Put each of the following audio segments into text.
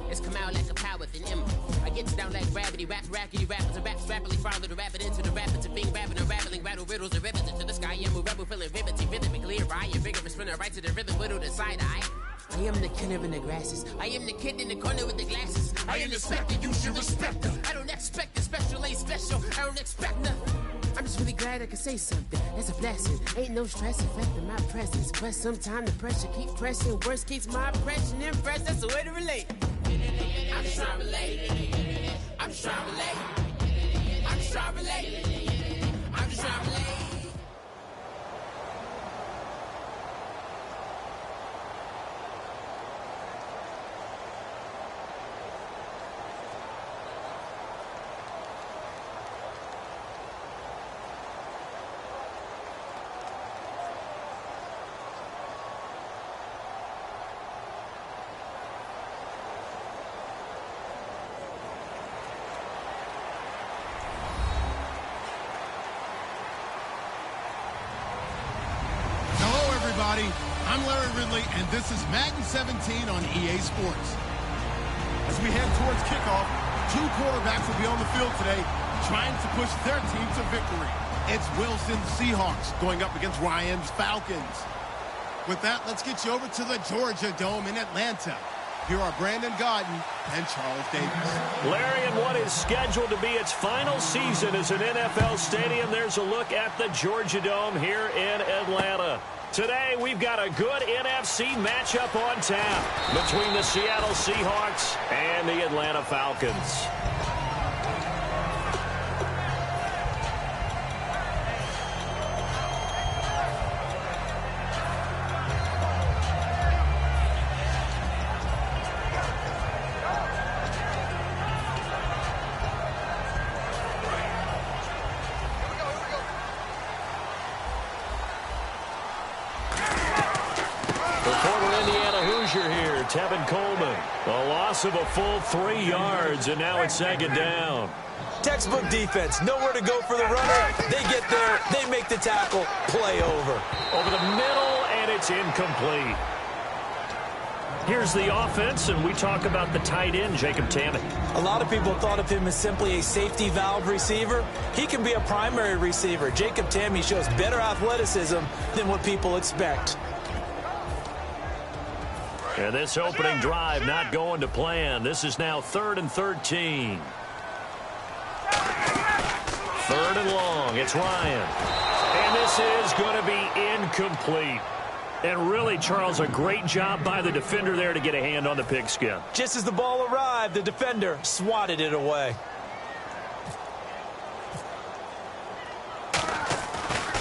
It's come out like a power within him. I get down like gravity, rackety rappers, and raps rapidly follow the rapid into the rapid to being rapping and rattling, rattle riddles and ribbons into the sky. I'm a rebel, feeling riveting, rhythmically clear, eye, vigorous, spinner right to the rhythm, widow the side eye. I am the killer in the grasses. I am the kid in the corner with the glasses. I am the specter, you should respect her. I don't expect the special, ain't special. I don't expect nothing. I'm just really glad I could say something. That's a blessing. Ain't no stress affecting my presence. But sometimes the pressure keep pressing. Worst keeps my impression impressed. That's the way to relate. I'm just trying to relate. I'm just trying to relate. I'm just trying to relate. I'm just trying to relate. I'm Larry Ridley, and this is Madden 17 on EA Sports. As we head towards kickoff, two quarterbacks will be on the field today trying to push their team to victory. It's Wilson's Seahawks going up against Ryan's Falcons. With that, let's get you over to the Georgia Dome in Atlanta. Here are Brandon Godden and Charles Davis. Larry, in what is scheduled to be its final season as an NFL stadium, there's a look at the Georgia Dome here in Atlanta. Today, we've got a good NFC matchup on tap between the Seattle Seahawks and the Atlanta Falcons. Tevin Coleman, a loss of a full 3 yards, and now it's second down. Textbook defense, nowhere to go for the runner. They get there, they make the tackle, play over. Over the middle, and it's incomplete. Here's the offense, and we talk about the tight end, Jacob Tammett. A lot of people thought of him as simply a safety valve receiver. He can be a primary receiver. Jacob Tammett shows better athleticism than what people expect. And this opening drive not going to plan. This is now 3rd and 13. 3rd and long. It's Ryan. And this is going to be incomplete. And really, Charles, a great job by the defender there to get a hand on the pigskin. Just as the ball arrived, the defender swatted it away.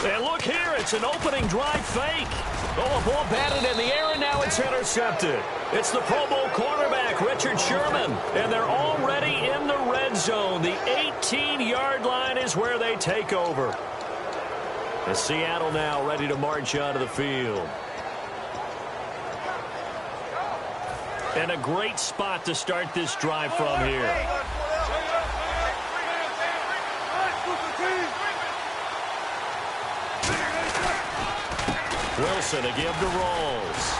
And look here, it's an opening drive fake. Oh, a ball batted in the air, and now it's intercepted. It's the Pro Bowl cornerback, Richard Sherman, and they're already in the red zone. The 18-yard line is where they take over. And Seattle now ready to march out of the field. And a great spot to start this drive from here. Wilson to give to Rolls.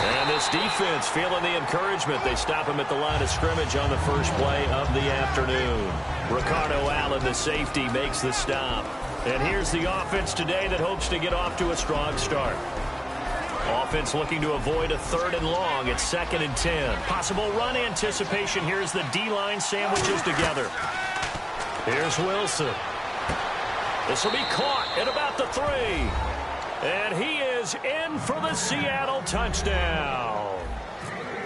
And this defense feeling the encouragement. They stop him at the line of scrimmage on the first play of the afternoon. Ricardo Allen, the safety, makes the stop. And here's the offense today that hopes to get off to a strong start. Offense looking to avoid a 3rd and long. It's 2nd and 10. Possible run anticipation. Here's the D-line sandwiches together. Here's Wilson. This will be caught at about the 3. And he is in for the Seattle touchdown.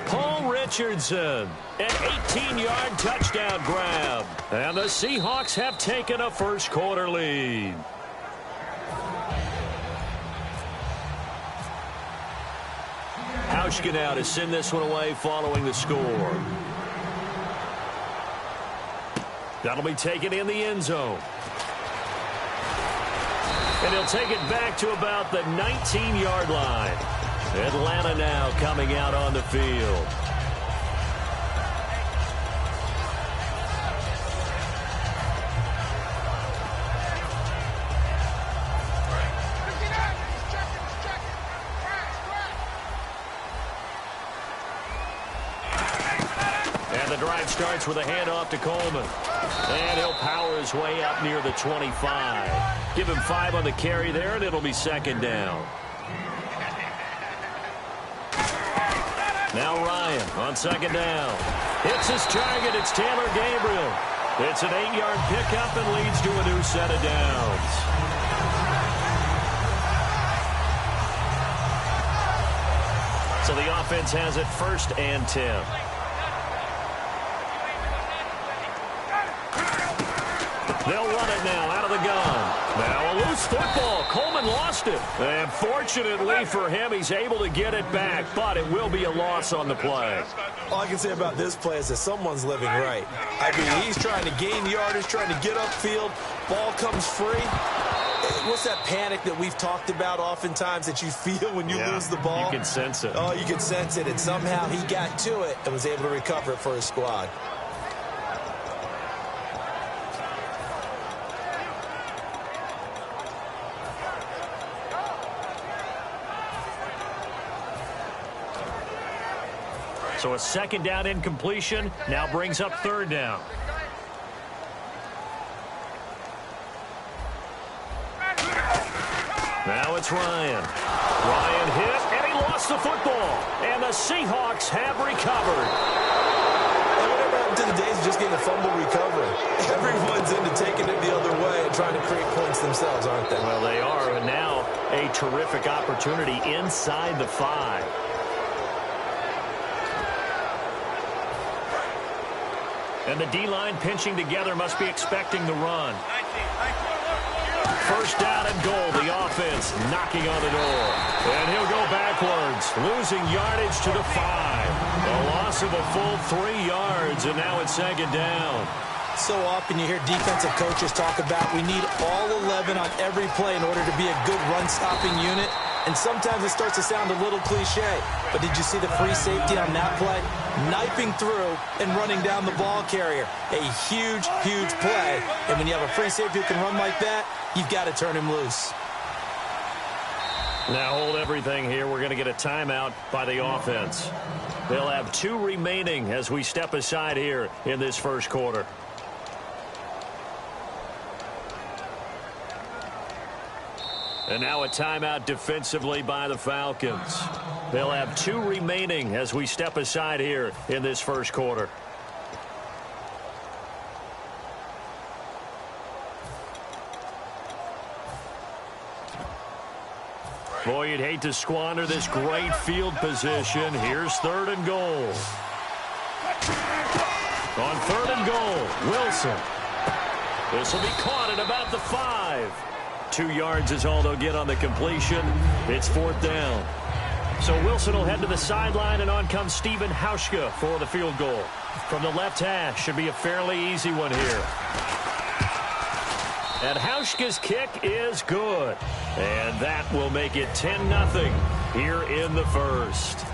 Paul Richardson, an 18-yard touchdown grab. And the Seahawks have taken a first-quarter lead. Hauschka now to send this one away following the score. That'll be taken in the end zone. And he'll take it back to about the 19-yard line. Atlanta now coming out on the field. And the drive starts with a handoff to Coleman. And he'll power his way up near the 25. Give him 5 on the carry there, and it'll be second down. Now Ryan on second down. Hits his target. It's Taylor Gabriel. It's an 8-yard pickup and leads to a new set of downs. So the offense has it 1st and 10. They'll run it now out of the gun. Now a loose football. Coleman lost it. And fortunately for him, he's able to get it back, but it will be a loss on the play. All I can say about this play is that someone's living right. I mean, he's trying to gain yardage, trying to get upfield. Ball comes free. What's that panic that we've talked about oftentimes that you feel when you lose the ball? You can sense it. Oh, you can sense it. And somehow he got to it and was able to recover it for his squad. So a second down incompletion now brings up 3rd down. Now it's Ryan. Ryan hit, and he lost the football. And the Seahawks have recovered. And whatever happened to the days of just getting a fumble recovery? Everyone's into taking it the other way and trying to create points themselves, aren't they? Well, they are, and now a terrific opportunity inside the 5. And the D-line pinching together must be expecting the run. 1st down and goal. The offense knocking on the door. And he'll go backwards, losing yardage to the 5. A loss of a full 3 yards, and now it's 2nd down. So often you hear defensive coaches talk about we need all 11 on every play in order to be a good run-stopping unit. And sometimes it starts to sound a little cliche. But did you see the free safety on that play? Knifing through and running down the ball carrier. A huge, huge play. And when you have a free safety who can run like that, you've got to turn him loose. Now hold everything here. We're going to get a timeout by the offense. They'll have 2 remaining as we step aside here in this 1st quarter. And now a timeout defensively by the Falcons. They'll have 2 remaining as we step aside here in this 1st quarter. Boy, you'd hate to squander this great field position. Here's 3rd and goal. On 3rd and goal, Wilson. This will be caught at about the 5. 2 yards is all they'll get on the completion. It's 4th down. So Wilson will head to the sideline, and on comes Stephen Hauschka for the field goal. From the left hash, should be a fairly easy one here. And Hauschka's kick is good. And that will make it 10-0 here in the 1st.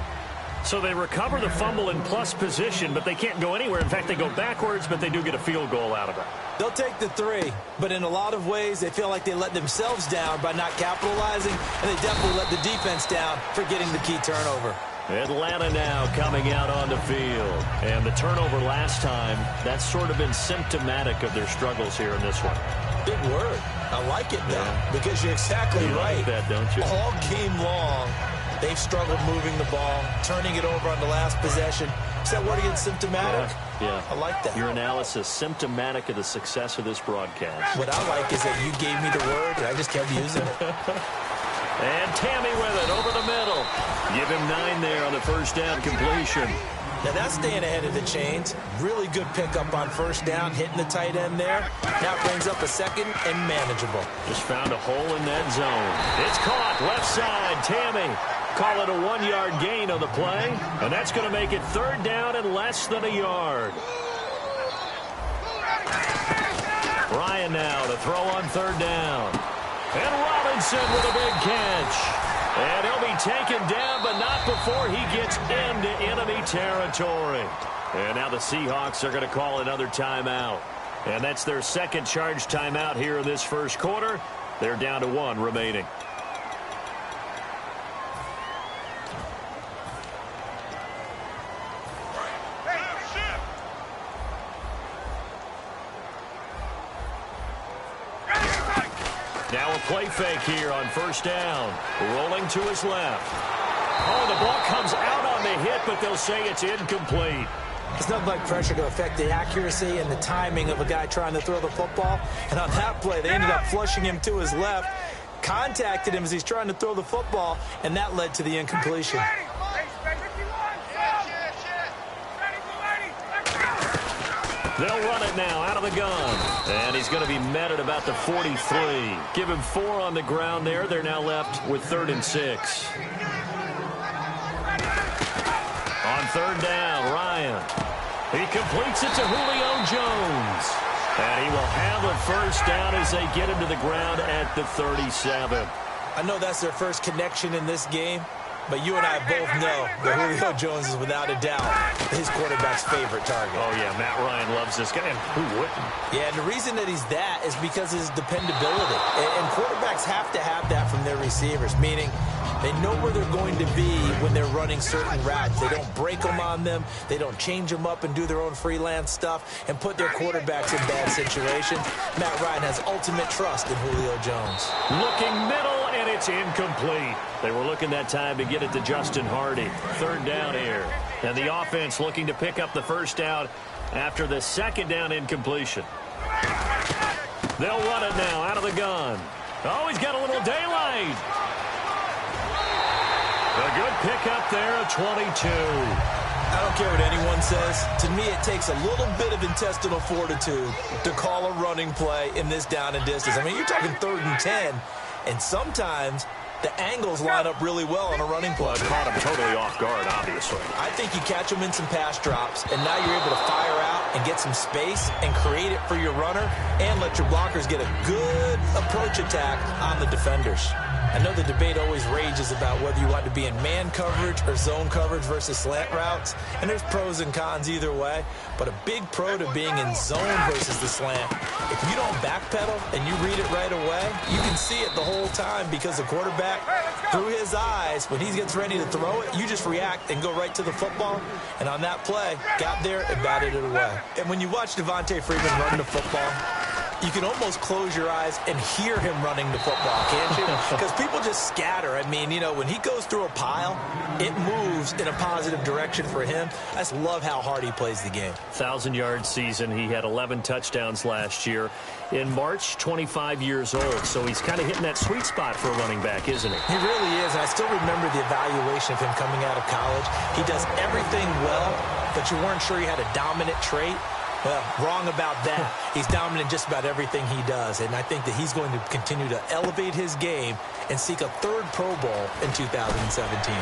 So they recover the fumble in plus position, but they can't go anywhere. In fact, they go backwards, but they do get a field goal out of it. They'll take the 3, but in a lot of ways, they feel like they let themselves down by not capitalizing, and they definitely let the defense down for getting the key turnover. Atlanta now coming out on the field. And the turnover last time, that's sort of been symptomatic of their struggles here in this one. Big word. I like it, though, because you're exactly right. Like that, don't you? All game long, they've struggled moving the ball, turning it over on the last possession. Is that word again, symptomatic? Yeah. I like that. Your analysis, symptomatic of the success of this broadcast. What I like is that you gave me the word, and I just kept using it. And Tammy with it over the middle. Give him 9 there on the 1st down completion. Now that's staying ahead of the chains. Really good pickup on 1st down, hitting the tight end there. Now brings up a 2nd and manageable. Just found a hole in that zone. It's caught left side. Tammy. Call it a 1-yard gain on the play. And that's going to make it 3rd down and less than a yard. Ryan now to throw on 3rd down. And Robinson with a big catch. And he'll be taken down, but not before he gets into enemy territory. And now the Seahawks are going to call another timeout. And that's their second charge timeout here in this first quarter. They're down to 1 remaining. Now a play fake here on first down. Rolling to his left. Oh, the ball comes out on the hit, but they'll say it's incomplete. It's nothing like pressure to affect the accuracy and the timing of a guy trying to throw the football. And on that play, they ended up flushing him to his left, contacted him as he's trying to throw the football, and that led to the incompletion. They'll run it now out of the gun. And he's going to be met at about the 43. Give him 4 on the ground there. They're now left with 3rd and 6. On 3rd down, Ryan. He completes it to Julio Jones. And he will have a first down as they get him to the ground at the 37. I know that's their first connection in this game, but you and I both know that Julio Jones is without a doubt his quarterback's favorite target. Oh, yeah, Matt Ryan loves this guy. And who wouldn't? Yeah, and the reason that he's that is because of his dependability. And quarterbacks have to have that from their receivers, meaning they know where they're going to be when they're running certain routes. They don't break them on them. They don't change them up and do their own freelance stuff and put their quarterbacks in bad situations. Matt Ryan has ultimate trust in Julio Jones. Looking middle, and it's incomplete. They were looking that time to get it to Justin Hardy. 3rd down here. And the offense looking to pick up the first down after the 2nd down incompletion. They'll run it now out of the gun. Oh, he's got a little daylight. A good pickup there at 22. I don't care what anyone says. To me, it takes a little bit of intestinal fortitude to call a running play in this down and distance. I mean, you're talking 3rd and 10, and sometimes the angles line up really well on a running play. Well, it caught him totally off guard, obviously. I think you catch him in some pass drops, and now you're able to fire out and get some space and create it for your runner and let your blockers get a good approach attack on the defenders. I know the debate always rages about whether you want to be in man coverage or zone coverage versus slant routes, and there's pros and cons either way, but a big pro to being in zone versus the slant. If you don't backpedal and you read it right away, you can see it the whole time because the quarterback, through his eyes, when he gets ready to throw it, you just react and go right to the football, and on that play, got there and batted it away. And when you watch Devontae Freeman run the football, you can almost close your eyes and hear him running the football, can't you? Because people just scatter. I mean, you know, when he goes through a pile, it moves in a positive direction for him. I just love how hard he plays the game. 1,000-yard season. He had 11 touchdowns last year. In March, 25 years old. So he's kind of hitting that sweet spot for a running back, isn't he? He really is. And I still remember the evaluation of him coming out of college. He does everything well, but you weren't sure he had a dominant trait. Well, wrong about that. He's dominant in just about everything he does, and I think that he's going to continue to elevate his game and seek a 3rd Pro Bowl in 2017.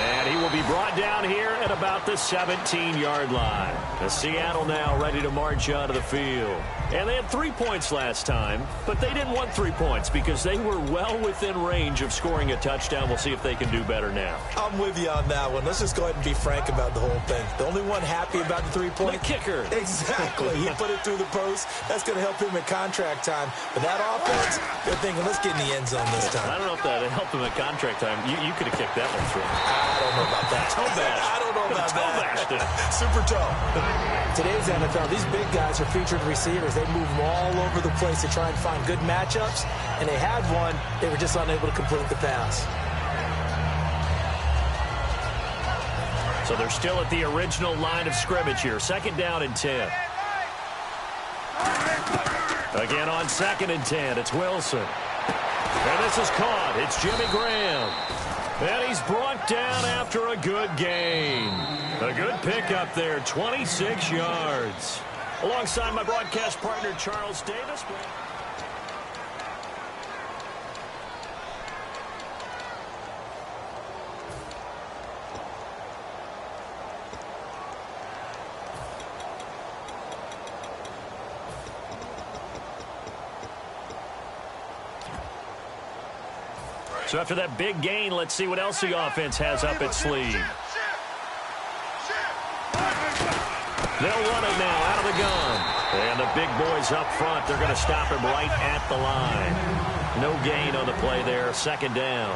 And he will be brought down here at about the 17-yard line. The Seattle now ready to march out of the field. And they had 3 points last time, but they didn't want 3 points because they were well within range of scoring a touchdown. We'll see if they can do better now. I'm with you on that one. Let's just go ahead and be frank about the whole thing. The only one happy about the 3-point? The kicker. Exactly. He put it through the post. That's going to help him at contract time. But that offense, they're thinking, let's get in the end zone this time. I don't know if that helped him at contract time. You could have kicked that one through. I don't know about that. I don't know about that. Super toe. Today's NFL, these big guys are featured receivers. They move them all over the place to try and find good matchups. And they had one. They were just unable to complete the pass. So they're still at the original line of scrimmage here. 2nd down and 10. Again on 2nd and 10, it's Wilson. And this is caught. It's Jimmy Graham. And he's brought down after a good gain. A good pickup there, 26 yards. Alongside my broadcast partner, Charles Davis. So after that big gain, let's see what else the offense has up its sleeve. They'll run it now out of the gun. And the big boys up front, they're going to stop him right at the line. No gain on the play there, second down.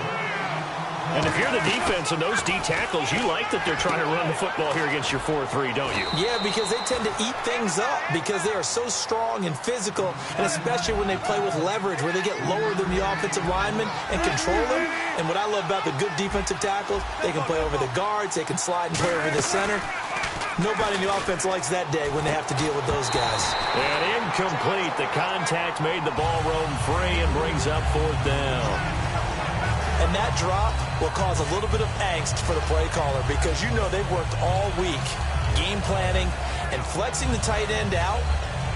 And if you're the defense and those D tackles, you like that they're trying to run the football here against your 4-3, don't you? Yeah, because they tend to eat things up because they are so strong and physical, and especially when they play with leverage where they get lower than the offensive linemen and control them. And what I love about the good defensive tackles, they can play over the guards, they can slide and play over the center. Nobody in the offense likes that day when they have to deal with those guys. And incomplete. The contact made the ball roam free and brings up fourth down. And that drop will cause a little bit of angst for the play caller because you know they've worked all week game planning and flexing the tight end out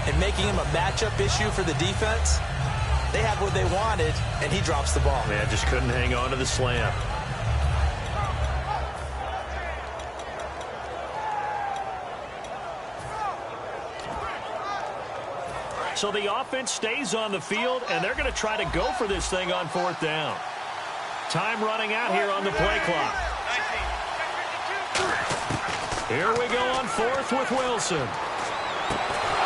and making him a matchup issue for the defense. They had what they wanted, and he drops the ball. Man, just couldn't hang on to the slam. So the offense stays on the field, and they're going to try to go for this thing on fourth down. Time running out here on the play clock. Here we go on fourth with Wilson.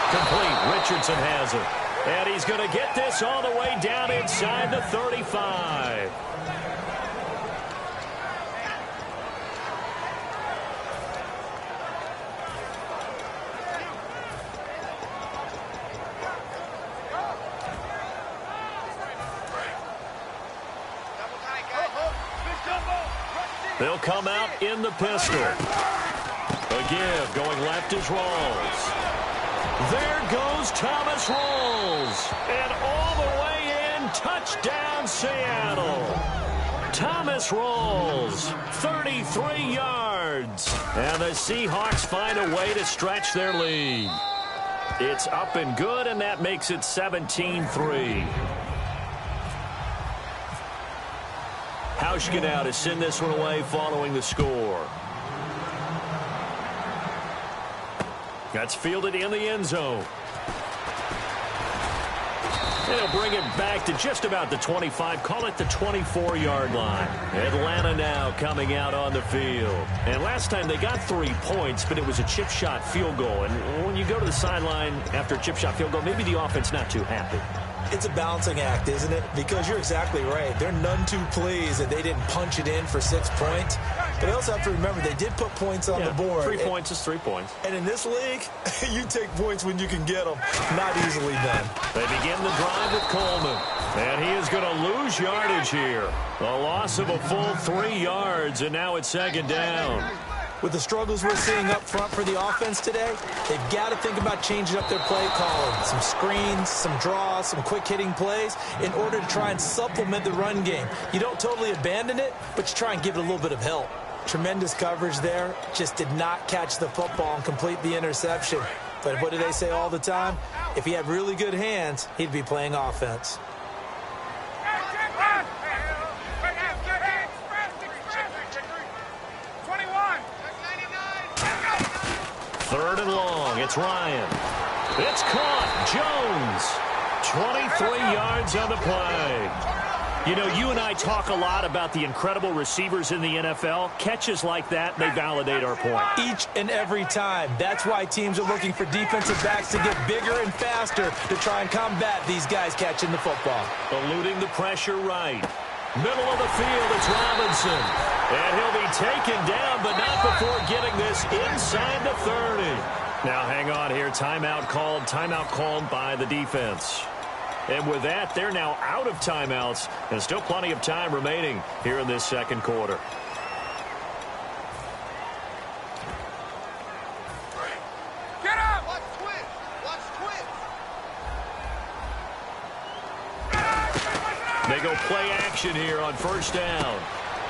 Complete. Richardson has it. And he's going to get this all the way down inside the 35. They'll come out in the pistol. A give going left is Rawls. There goes Thomas Rawls. And all the way in, touchdown Seattle. Thomas Rawls, 33 yards. And the Seahawks find a way to stretch their lead. It's up and good, and that makes it 17-3. Hauschka now to send this one away following the score. That's fielded in the end zone. And he'll bring it back to just about the 25, call it the 24-yard line. Atlanta now coming out on the field. And last time they got 3 points, but it was a chip shot field goal. And when you go to the sideline after a chip shot field goal, maybe the offense not too happy. It's a balancing act, isn't it? Because you're exactly right. They're none too pleased that they didn't punch it in for 6 points. But they also have to remember they did put points on the board. 3 points is 3 points. And in this league, you take points when you can get them. Not easily done. They begin the drive with Coleman. And he is going to lose yardage here. A loss of a full 3 yards, and now it's second down. With the struggles we're seeing up front for the offense today, they've got to think about changing up their play calling. Some screens, some draws, some quick-hitting plays in order to try and supplement the run game. You don't totally abandon it, but you try and give it a little bit of help. Tremendous coverage there. Just did not catch the football and complete the interception. But what do they say all the time? If he had really good hands, he'd be playing offense. Third and long. It's Ryan. It's caught. Jones. 23 yards on the play. You know, you and I talk a lot about the incredible receivers in the NFL. Catches like that, they validate our point. Each and every time. That's why teams are looking for defensive backs to get bigger and faster to try and combat these guys catching the football. Eluding the pressure right. Middle of the field, it's Robinson. And he'll be taken down, but not before getting this inside the 30. Now, hang on here. Timeout called by the defense. And with that, they're now out of timeouts, and still plenty of time remaining here in this second quarter. Get up! Watch twins! Watch twins! They go play action here on first down.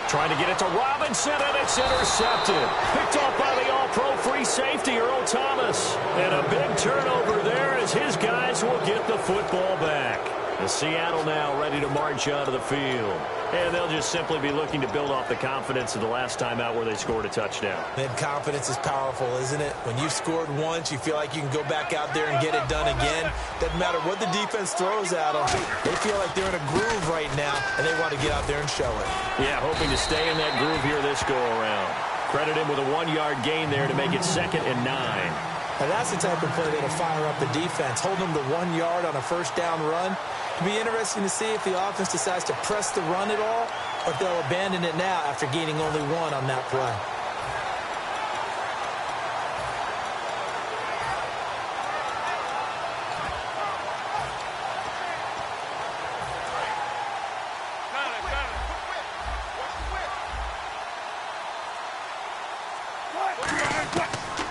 Trying to get it to Robinson, and it's intercepted. Picked off by the all-pro free safety, Earl Thomas. And a big turnover there as his guys will get the football back. The Seattle now ready to march out of the field. And they'll just simply be looking to build off the confidence of the last time out where they scored a touchdown. And confidence is powerful, isn't it? When you've scored once, you feel like you can go back out there and get it done again. Doesn't matter what the defense throws at them. They feel like they're in a groove right now, and they want to get out there and show it. Yeah, hoping to stay in that groove here this go-around. Credit him with a 1-yard gain there to make it 2nd and 9. Now that's the type of play that'll fire up the defense. Hold them to 1 yard on a first down run. It'll be interesting to see if the offense decides to press the run at all, or if they'll abandon it now after gaining only 1 on that play.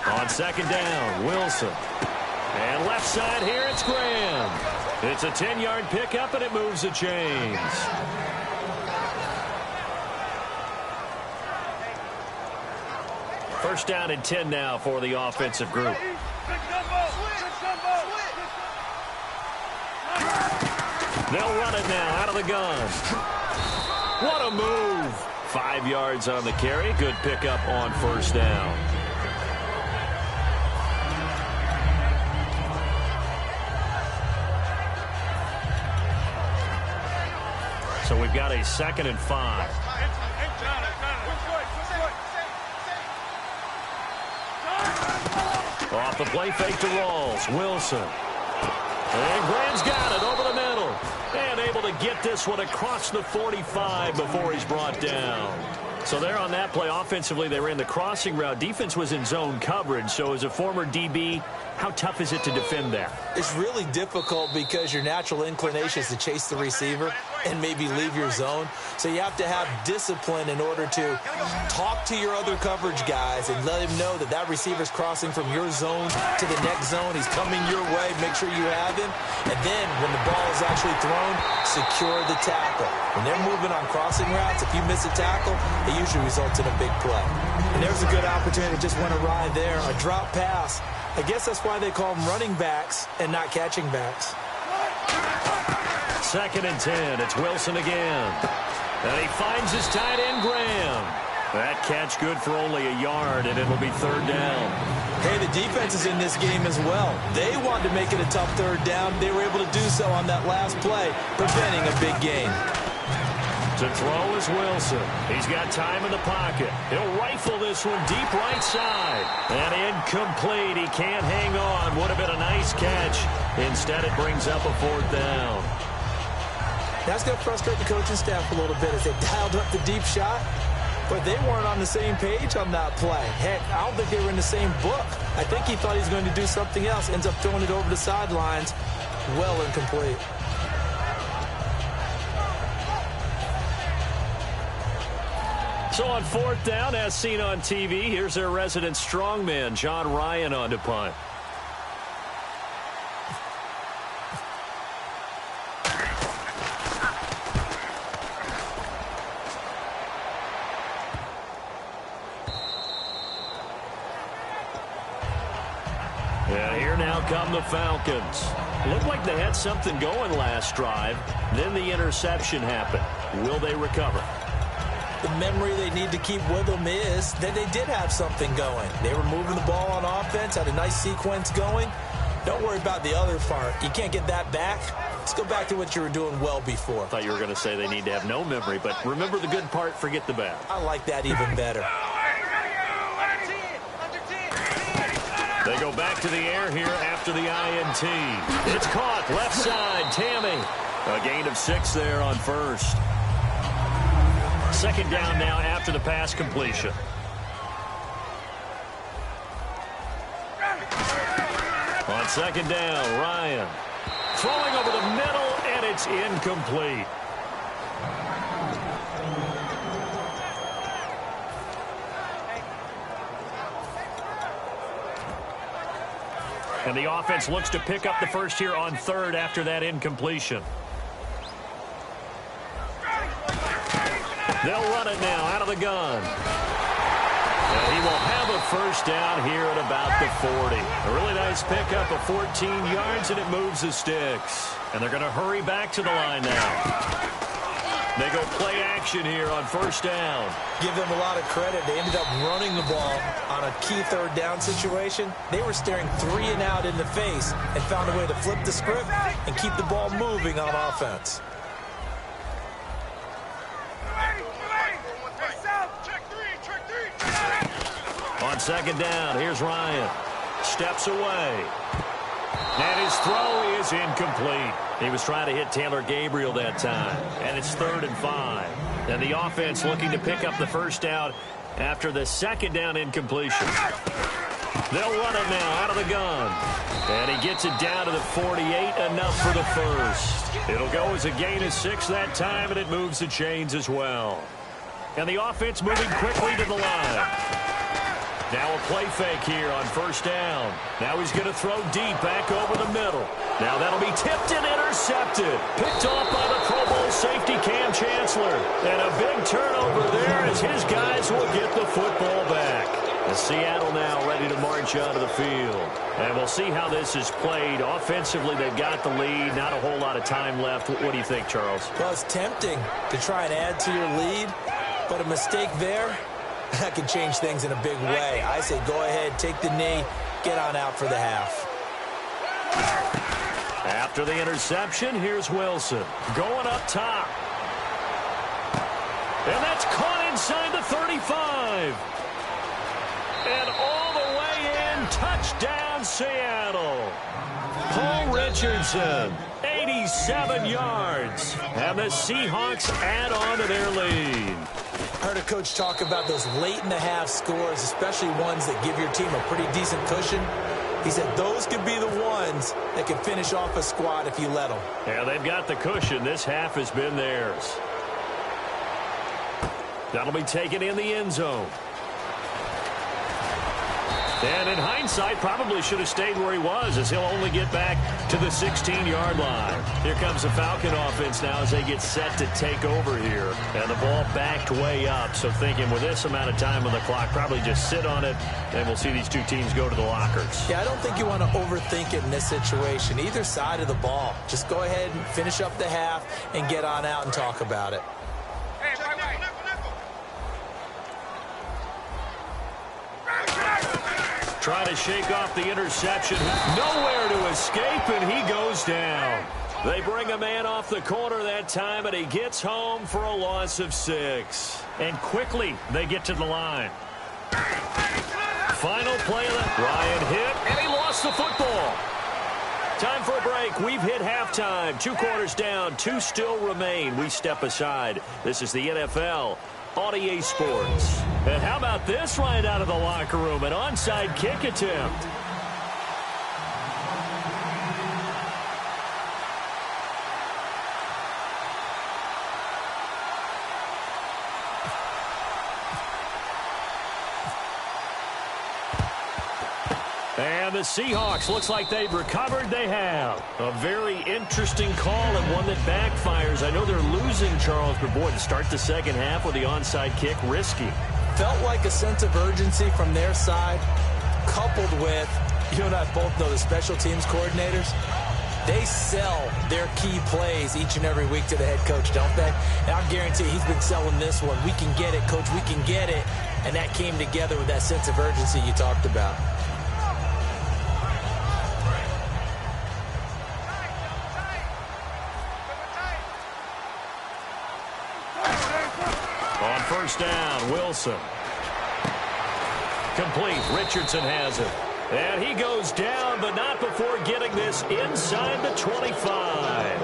On 2nd down, Wilson. And left side here, it's Graham. It's a 10-yard pickup, and it moves the chains. First down and 10 now for the offensive group. They'll run it now out of the gun. What a move. 5 yards on the carry. Good pickup on first down. So we've got a 2nd and 5. Off the play fake to Rawls. Wilson. And Graham's got it over the middle. And able to get this one across the 45 before he's brought down. So there on that play, offensively, they ran the crossing route. Defense was in zone coverage. So as a former DB, how tough is it to defend that? It's really difficult because your natural inclination is to chase the receiver and maybe leave your zone. So you have to have discipline in order to talk to your other coverage guys and let him know that that receiver's crossing from your zone to the next zone. He's coming your way. Make sure you have him. And then when the ball is actually thrown, secure the tackle. When they're moving on crossing routes, if you miss a tackle, it usually results in a big play. And there's a good opportunity that just went awry there. A drop pass. I guess that's why they call them running backs and not catching backs. 2nd and 10. It's Wilson again. And he finds his tight end, Graham. That catch good for only a yard, and it'll be 3rd down. Hey, the defense is in this game as well. They wanted to make it a tough 3rd down. They were able to do so on that last play, preventing a big gain. To throw is Wilson. He's got time in the pocket. He'll rifle this one deep right side. And incomplete. He can't hang on. Would have been a nice catch. Instead, it brings up a 4th down. That's going to frustrate the coaching staff a little bit as they dialed up the deep shot. But they weren't on the same page on that play. Heck, I don't think they were in the same book. I think he thought he was going to do something else. Ends up throwing it over the sidelines. Well incomplete. So on 4th down, as seen on TV, here's their resident strongman, John Ryan, on to punt. And here now come the Falcons. Looked like they had something going last drive. Then the interception happened. Will they recover? The memory they need to keep with them is that they did have something going. They were moving the ball on offense, had a nice sequence going. Don't worry about the other part. You can't get that back. Let's go back to what you were doing well before. I thought you were going to say they need to have no memory, but remember the good part, forget the bad. I like that even better. They go back to the air here after the INT. It's caught, left side, Tammy. A gain of 6 there on first. 2nd down now after the pass completion. On 2nd down, Ryan. Throwing over the middle, and it's incomplete. And the offense looks to pick up the first here on 3rd after that incompletion. They'll run it now out of the gun. And he will have a first down here at about the 40. A really nice pickup of 14 yards, and it moves the sticks. And they're going to hurry back to the line now. They go play action here on first down. Give them a lot of credit. They ended up running the ball on a key third down situation. They were staring 3 and out in the face and found a way to flip the script and keep the ball moving on offense. On second down, here's Ryan. Steps away. And his throw is incomplete. He was trying to hit Taylor Gabriel that time. And it's 3rd and 5. And the offense looking to pick up the first down after the second down incompletion. They'll run it now out of the gun. And he gets it down to the 48, enough for the first. It'll go as a gain of 6 that time, and it moves the chains as well. And the offense moving quickly to the line. Now a play fake here on first down. Now he's going to throw deep back over the middle. Now that'll be tipped and intercepted. Picked off by the Pro Bowl safety Cam Chancellor. And a big turnover there as his guys will get the football back. And Seattle now ready to march out of the field. And we'll see how this is played. Offensively, they've got the lead. Not a whole lot of time left. What do you think, Charles? Well, it's tempting to try and add to your lead, but a mistake there, that could change things in a big way. I say go ahead, take the knee, get on out for the half. After the interception, here's Wilson going up top. And that's caught inside the 35. And all the way in, touchdown Seattle. Paul Richardson, 87 yards. And the Seahawks add on to their lead. I heard a coach talk about those late-in-the-half scores, especially ones that give your team a pretty decent cushion. He said those could be the ones that can finish off a squad if you let them. Yeah, they've got the cushion. This half has been theirs. That'll be taken in the end zone. And in hindsight, probably should have stayed where he was, as he'll only get back to the 16-yard line. Here comes the Falcon offense now as they get set to take over here. And the ball backed way up, so thinking with this amount of time on the clock, probably just sit on it, and we'll see these two teams go to the lockers. Yeah, I don't think you want to overthink it in this situation. Either side of the ball. Just go ahead and finish up the half and get on out and talk about it. Trying to shake off the interception. Nowhere to escape, and he goes down. They bring a man off the corner that time, and he gets home for a loss of 6. And quickly, they get to the line. Final play of the Ryan hit, and he lost the football. Time for a break. We've hit halftime. 2 quarters down, 2 still remain. We step aside. This is the NFL on EA Sports. And how about this right out of the locker room? An onside kick attempt. And the Seahawks, looks like they've recovered. They have. A very interesting call and one that backfires. I know they're losing, Charles, but boy, to start the second half with the onside kick, risky. Felt like a sense of urgency from their side, coupled with, you and I both know the special teams coordinators, they sell their key plays each and every week to the head coach, don't they? And I guarantee he's been selling this one. We can get it, coach, we can get it. And that came together with that sense of urgency you talked about. On first down, Wilson. Complete. Richardson has it. And he goes down, but not before getting this inside the 25.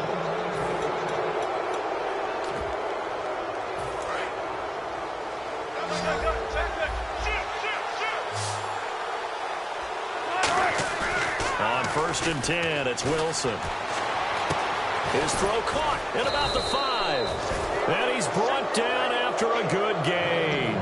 On first and 10, it's Wilson. His throw caught at about the 5. And he's brought down after a good gain.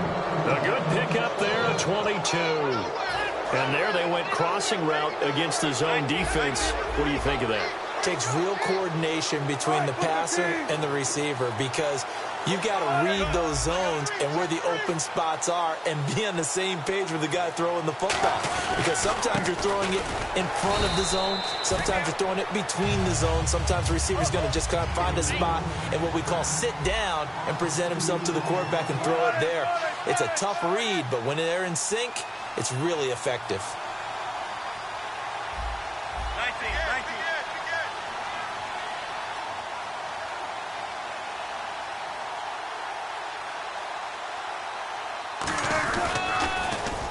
A good pickup there at 22. And there they went crossing route against the zone defense. What do you think of that? Takes real coordination between the passer and the receiver, because You've got to read those zones and where the open spots are and be on the same page with the guy throwing the football. Because sometimes you're throwing it in front of the zone. Sometimes you're throwing it between the zones. Sometimes the receiver's going to just kind of find a spot and what we call sit down and present himself to the quarterback and throw it there. It's a tough read, but when they're in sync, it's really effective.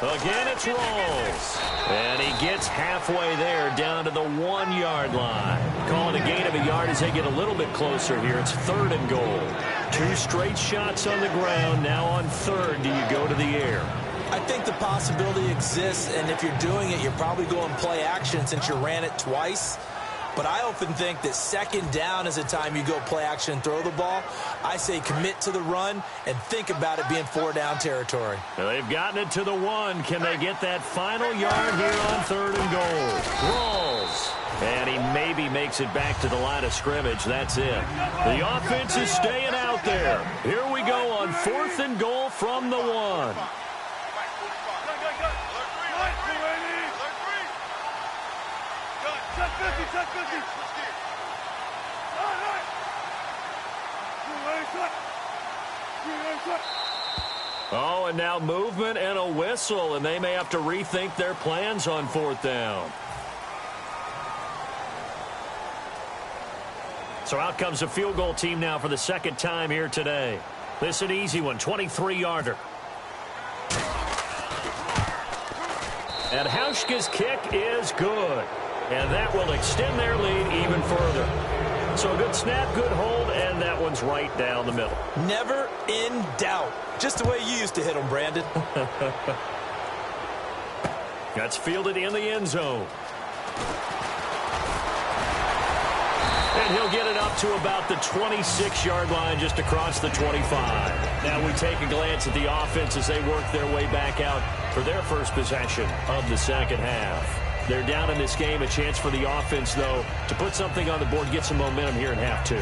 Again, it's Rolls. And he gets halfway there, down to the 1-yard line. Calling a gain of a yard as they get a little bit closer here. It's 3rd and goal. 2 straight shots on the ground. Now on 3rd, do you go to the air? I think the possibility exists, and if you're doing it, you're probably going play action since you ran it twice. But I often think that 2nd down is the time you go play action and throw the ball. I say commit to the run and think about it being 4-down territory. Now they've gotten it to the 1. Can they get that final yard here on 3rd and goal? Rolls. And he maybe makes it back to the line of scrimmage. That's it. The offense is staying out there. Here we go on 4th and goal from the 1. Oh, and now movement and a whistle, and they may have to rethink their plans on 4th down. So out comes the field goal team now for the 2nd time here today. This is an easy one, 23-yarder. And Hauschka's kick is good. And that will extend their lead even further. So a good snap, good hold, and that one's right down the middle. Never in doubt. Just the way you used to hit them, Brandon. That's fielded in the end zone. And he'll get it up to about the 26-yard line, just across the 25. Now we take a glance at the offense as they work their way back out for their first possession of the 2nd half. They're down in this game. A chance for the offense, though, to put something on the board, get some momentum here in half 2.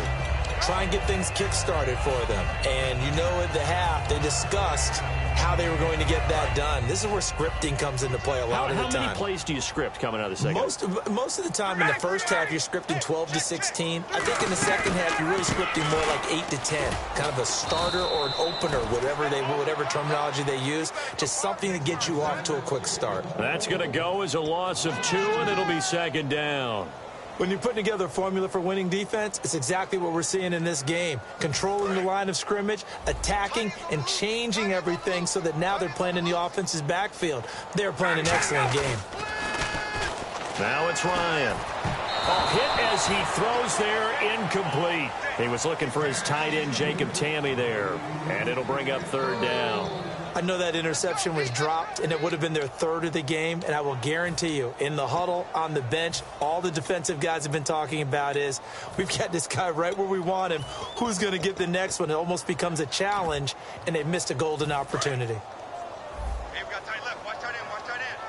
Try and get things kick-started for them. And you know at the half, they discussed how they were going to get that done. This is where scripting comes into play a lot of the time. How many plays do you script coming out of the 2nd? Most of the time in the first half, you're scripting 12 to 16. I think in the 2nd half, you're really scripting more like 8 to 10. Kind of a starter or an opener, whatever terminology they use. Just something to get you off to a quick start. That's going to go as a loss of 2, and it'll be 2nd down. When you're putting together a formula for winning defense, it's exactly what we're seeing in this game. Controlling the line of scrimmage, attacking, and changing everything so that now they're playing in the offense's backfield. They're playing an excellent game. Now it's Ryan. A hit as he throws there, incomplete. He was looking for his tight end, Jacob Tamme, there. And it'll bring up 3rd down. I know that interception was dropped, and it would have been their 3rd of the game, and I will guarantee you, in the huddle, on the bench, all the defensive guys have been talking about is, we've got this guy right where we want him. Who's going to get the next one? It almost becomes a challenge, and they've missed a golden opportunity. Hey, we got tight left. Watch tight end. Watch tight end.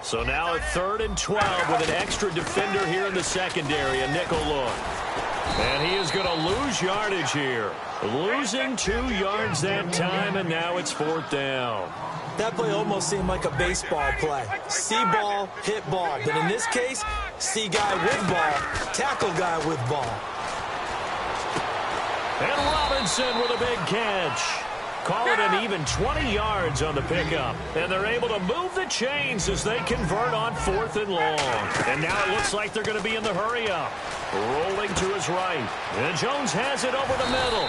So now a 3rd and 12 with an extra defender here in the secondary, a nickel look. And he is going to lose yardage here. Losing 2 yards that time, and now it's 4th down. That play almost seemed like a baseball play. See ball, hit ball. But in this case, see guy with ball, tackle guy with ball. And Robinson with a big catch. Call it an even 20 yards on the pickup. And they're able to move the chains as they convert on 4th and long. And now it looks like they're going to be in the hurry-up. Rolling to his right. And Jones has it over the middle.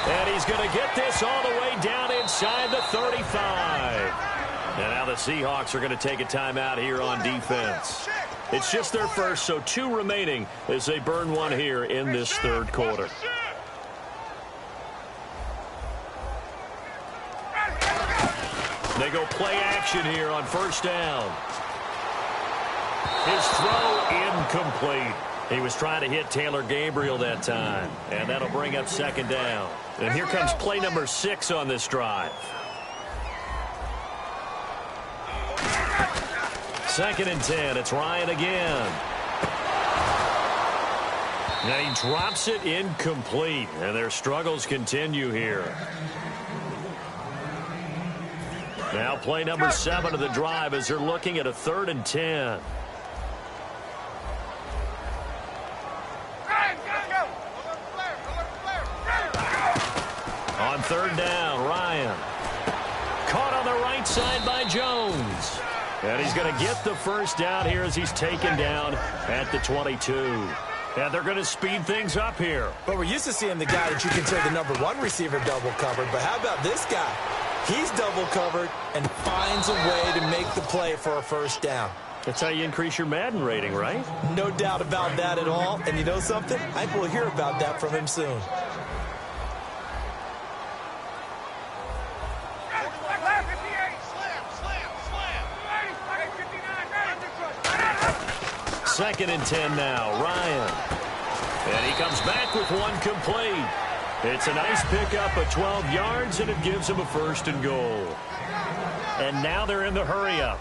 And he's going to get this all the way down inside the 35. And now the Seahawks are going to take a timeout here on defense. It's just their first, so 2 remaining as they burn 1 here in this 3rd quarter. They go play action here on 1st down. His throw incomplete. He was trying to hit Taylor Gabriel that time. And that'll bring up 2nd down. And here comes play number 6 on this drive. 2nd and 10. It's Ryan again. And he drops it incomplete, and their struggles continue here. Now play number 7 of the drive as they're looking at a 3rd and 10. On 3rd down, Ryan. Caught on the right side by Jones. And he's going to get the first down here as he's taken down at the 22. And they're going to speed things up here. But we're used to seeing the guy that you consider the number 1 receiver double covered. But how about this guy? He's double covered and finds a way to make the play for a first down. That's how you increase your Madden rating, right? No doubt about that at all. And you know something? I think we'll hear about that from him soon. Second and 10 now, Ryan. And he comes back with one complete. It's a nice pickup of 12 yards, and it gives him a 1st and goal. And now they're in the hurry-up.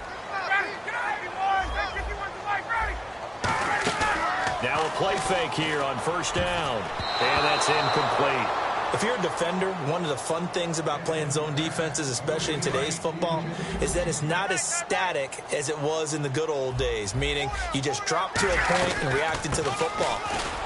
Now a play fake here on 1st down. And that's incomplete. If you're a defender, one of the fun things about playing zone defenses, especially in today's football, is that it's not as static as it was in the good old days, meaning you just drop to a point and react into the football.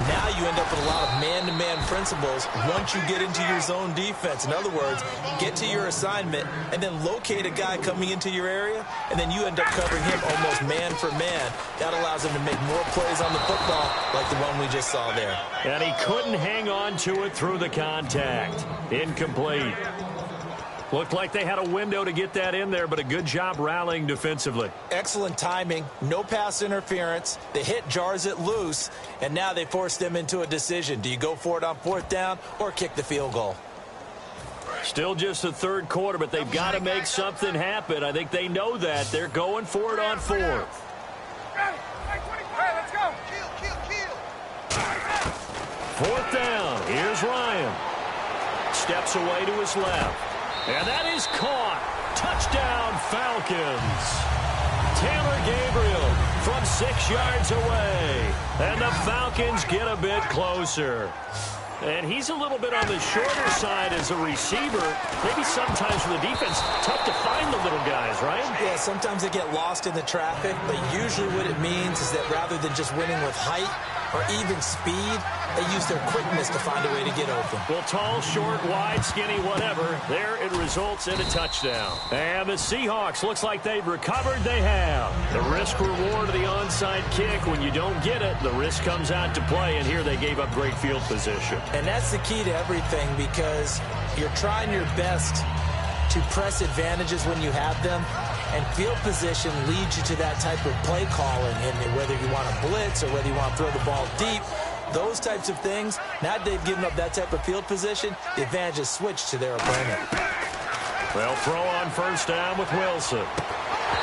Now you end up with a lot of man-to-man principles once you get into your zone defense. In other words, get to your assignment and then locate a guy coming into your area, and then you end up covering him almost man for man. That allows him to make more plays on the football like the one we just saw there. And he couldn't hang on to it through the contact. Incomplete. Looked like they had a window to get that in there, but a good job rallying defensively. Excellent timing. No pass interference. The hit jars it loose, and now they force them into a decision. Do you go for it on 4th down or kick the field goal? Still just the 3rd quarter, but they've got to make something happen. I think they know that. They're going for it on 4th. Hey, let's go. Kill. 4th down. Here's Ryan. Steps away to his left. And that is caught. Touchdown, Falcons. Taylor Gabriel from 6 yards away. And the Falcons get a bit closer. And he's a little bit on the shorter side as a receiver. Maybe sometimes for the defense, tough to find the little guys, right? Yeah, sometimes they get lost in the traffic, but usually what it means is that rather than just winning with height or even speed, they use their quickness to find a way to get open. Well, tall, short, wide, skinny, whatever. There it results in a touchdown. And the Seahawks, looks like they've recovered. They have. The risk-reward of the onside kick. When you don't get it, the risk comes out to play, and here they gave up great field position. And that's the key to everything, because you're trying your best to press advantages when you have them, and field position leads you to that type of play calling, and whether you want to blitz or whether you want to throw the ball deep, those types of things. Now they've given up that type of field position, the advantage is switched to their opponent. Well, throw on 1st down with Wilson.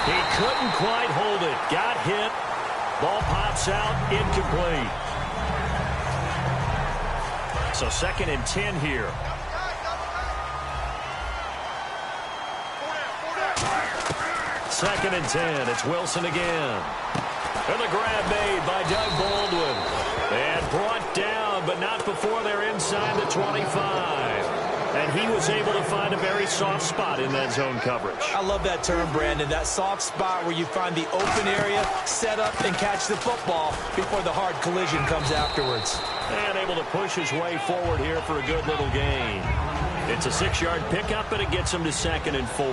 He couldn't quite hold it. Got hit. Ball pops out, incomplete. So 2nd and 10 here. Second and 10. It's Wilson again. And the grab made by Doug Baldwin. And brought down, but not before they're inside the 25. And he was able to find a very soft spot in that zone coverage. I love that term, Brandon. That soft spot where you find the open area, set up, and catch the football before the hard collision comes afterwards. And able to push his way forward here for a good little gain. It's a 6-yard pickup, and it gets him to 2nd and 4.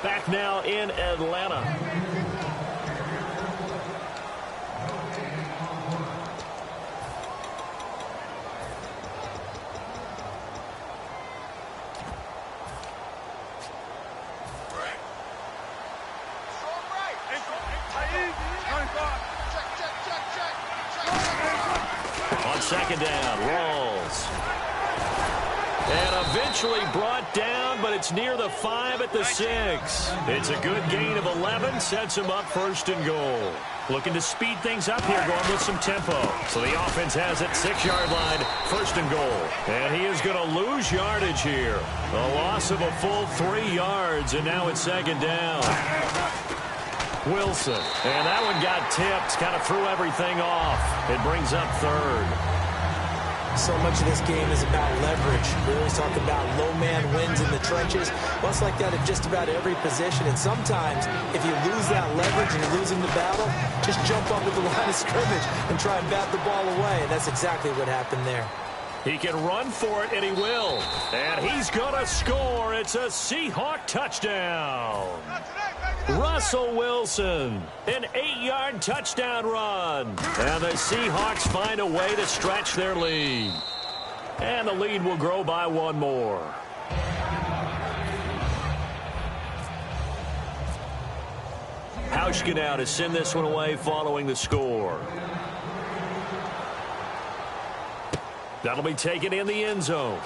Back now in Atlanta. On 2nd down, Rawls. And eventually brought down, but it's near the 5 at the 6. It's a good gain of 11, sets him up 1st and goal. Looking to speed things up here, going with some tempo. So the offense has it, 6-yard line, 1st and goal. And he is going to lose yardage here. A loss of a full 3 yards, and now it's 2nd down. Wilson. And that one got tipped. Kind of threw everything off. It brings up third. So much of this game is about leverage. We always talk about low man wins in the trenches. Well, it's like that at just about every position. And sometimes, if you lose that leverage and you're losing the battle, just jump up at the line of scrimmage and try and bat the ball away. And that's exactly what happened there. He can run for it, and he will. And he's going to score. It's a Seahawk touchdown. Russell Wilson, an 8-yard touchdown run. And the Seahawks find a way to stretch their lead. And the lead will grow by one more. Hauschka now to send this one away following the score. That'll be taken in the end zone.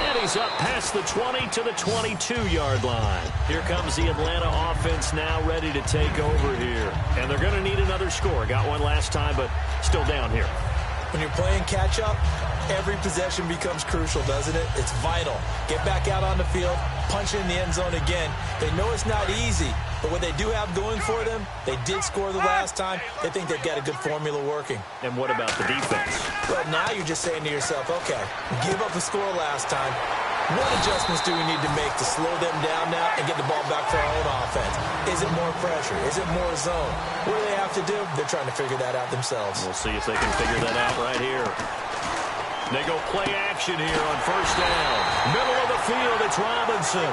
And he's up past the 20 to the 22-yard line. Here comes the Atlanta offense now ready to take over here. And they're going to need another score. Got one last time, but still down here. When you're playing catch-up, every possession becomes crucial, doesn't it? It's vital. Get back out on the field, punch in the end zone again. They know it's not easy, but what they do have going for them, they did score the last time. They think they've got a good formula working. And what about the defense? Well, now you're just saying to yourself, okay, give up the score last time. What adjustments do we need to make to slow them down now and get the ball back for our own offense? Is it more pressure? Is it more zone? What do they have to do? They're trying to figure that out themselves. We'll see if they can figure that out right here. They go play action here on first down. Middle of the field, it's Robinson.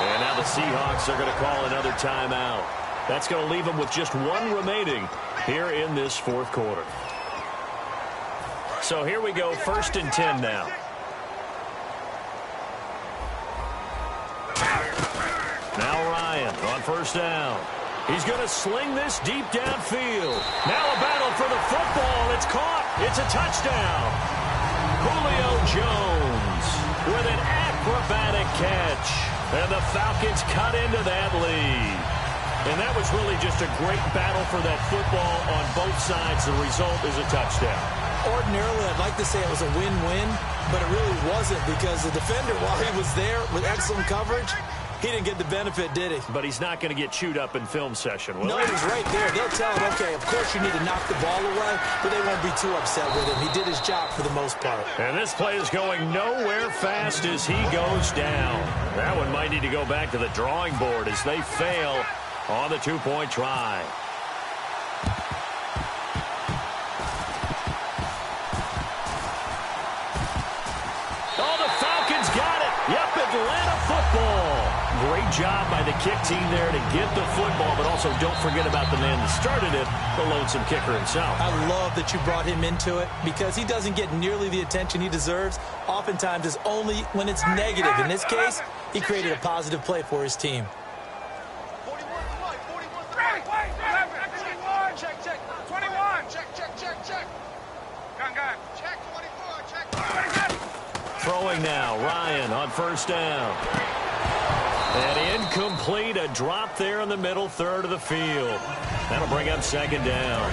And now the Seahawks are going to call another timeout. That's going to leave them with just one remaining here in this fourth quarter. So here we go, 1st and 10 now. Now Ryan on first down. He's going to sling this deep downfield. Now a battle for the football. It's caught. It's a touchdown. Julio Jones with an acrobatic catch. And the Falcons cut into that lead. And that was really just a great battle for that football on both sides. The result is a touchdown. Ordinarily, I'd like to say it was a win-win, but it really wasn't because the defender, while he was there with excellent coverage, he didn't get the benefit, did he? But he's not going to get chewed up in film session, will he? No, he's right there. They'll tell him, okay, of course you need to knock the ball away, but they won't be too upset with him. He did his job for the most part. And this play is going nowhere fast as he goes down. That one might need to go back to the drawing board as they fail on the two-point try. Oh, the Falcons got it. Yep, Atlanta football. Great job by the kick team there to get the football, but also don't forget about the man that started it, the lonesome kicker himself. I love that you brought him into it because he doesn't get nearly the attention he deserves. Oftentimes it's only when it's negative. In this case, he created a positive play for his team. 41, check, 21, check. Gun, check 24, check 24. Throwing now, Ryan on first down. And incomplete, a drop there in the middle third of the field. That'll bring up second down.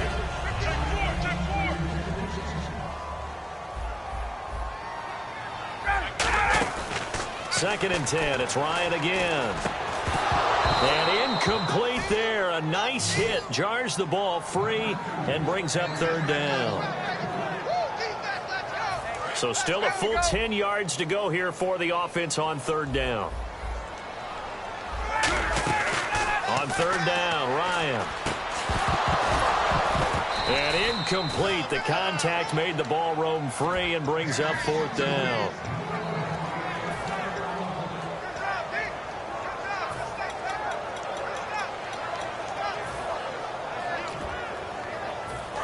Second and 10, it's Ryan again. And incomplete there, a nice hit, jars the ball free and brings up third down. So still a full 10 yards to go here for the offense on third down. On third down, Ryan. And incomplete. The contact made the ball roam free and brings up fourth down.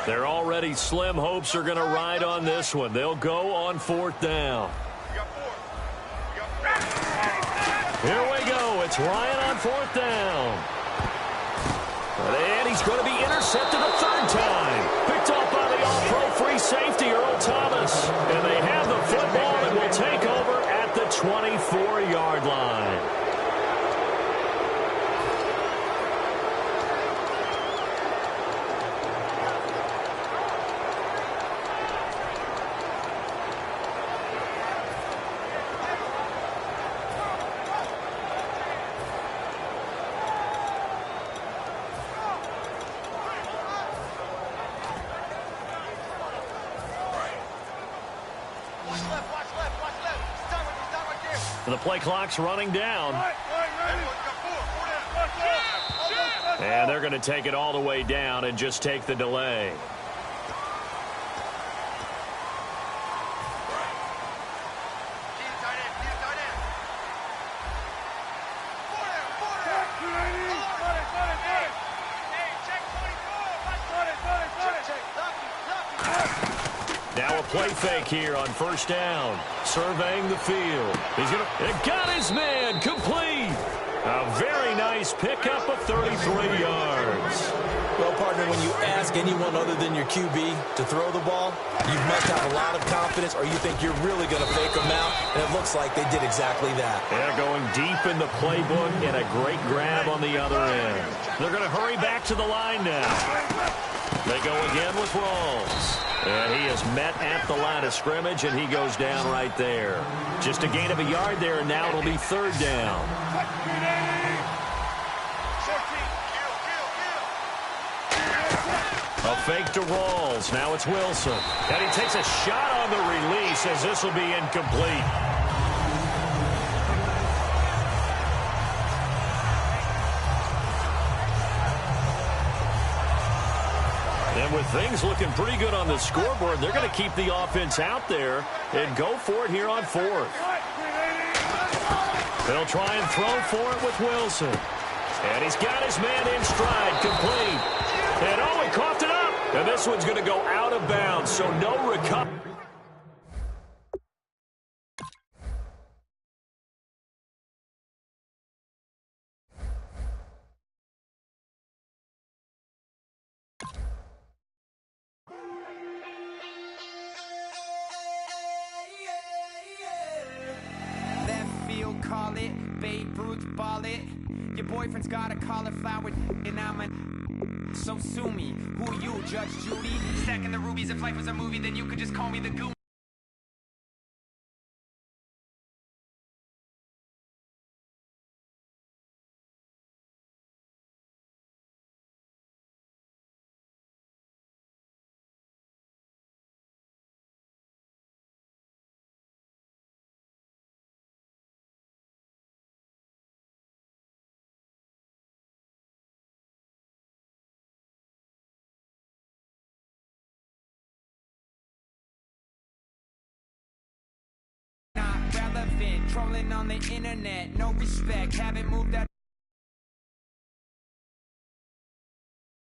Their already slim hopes are going to ride on this one. They'll go on fourth down. Here we go. It's Ryan on fourth down. And he's going to be intercepted a third time. Picked off by the all-pro free safety, Earl Thomas. And they have the football and will take over at the 24-yard line. The play clock's running down. And they're going to take it all the way down and just take the delay. Now a play fake here on first down. Surveying the field. He's going to got his man complete. A very nice pickup of 33 yards. Well, partner, when you ask anyone other than your QB to throw the ball, you must have a lot of confidence or you think you're really going to fake them out, and it looks like they did exactly that. They're going deep in the playbook and a great grab on the other end. They're going to hurry back to the line now. They go again with Rawls. And he is met at the line of scrimmage, and he goes down right there. Just a gain of a yard there, and now it'll be third down. A fake to Rawls. Now it's Wilson. And he takes a shot on the release as this will be incomplete. And with things looking pretty good on the scoreboard, they're going to keep the offense out there and go for it here on fourth. They'll try and throw for it with Wilson. And he's got his man in stride, complete. And oh, he coughed it up. And this one's going to go out of bounds, so no recovery. Call it, Babe Ruth ball it. Your boyfriend's got a cauliflower and I'm a... So sue me, who are you, Judge Judy? Stacking the rubies, if life was a movie, then you could just call me the goon. Relevant, trolling on the internet, no respect, haven't moved out.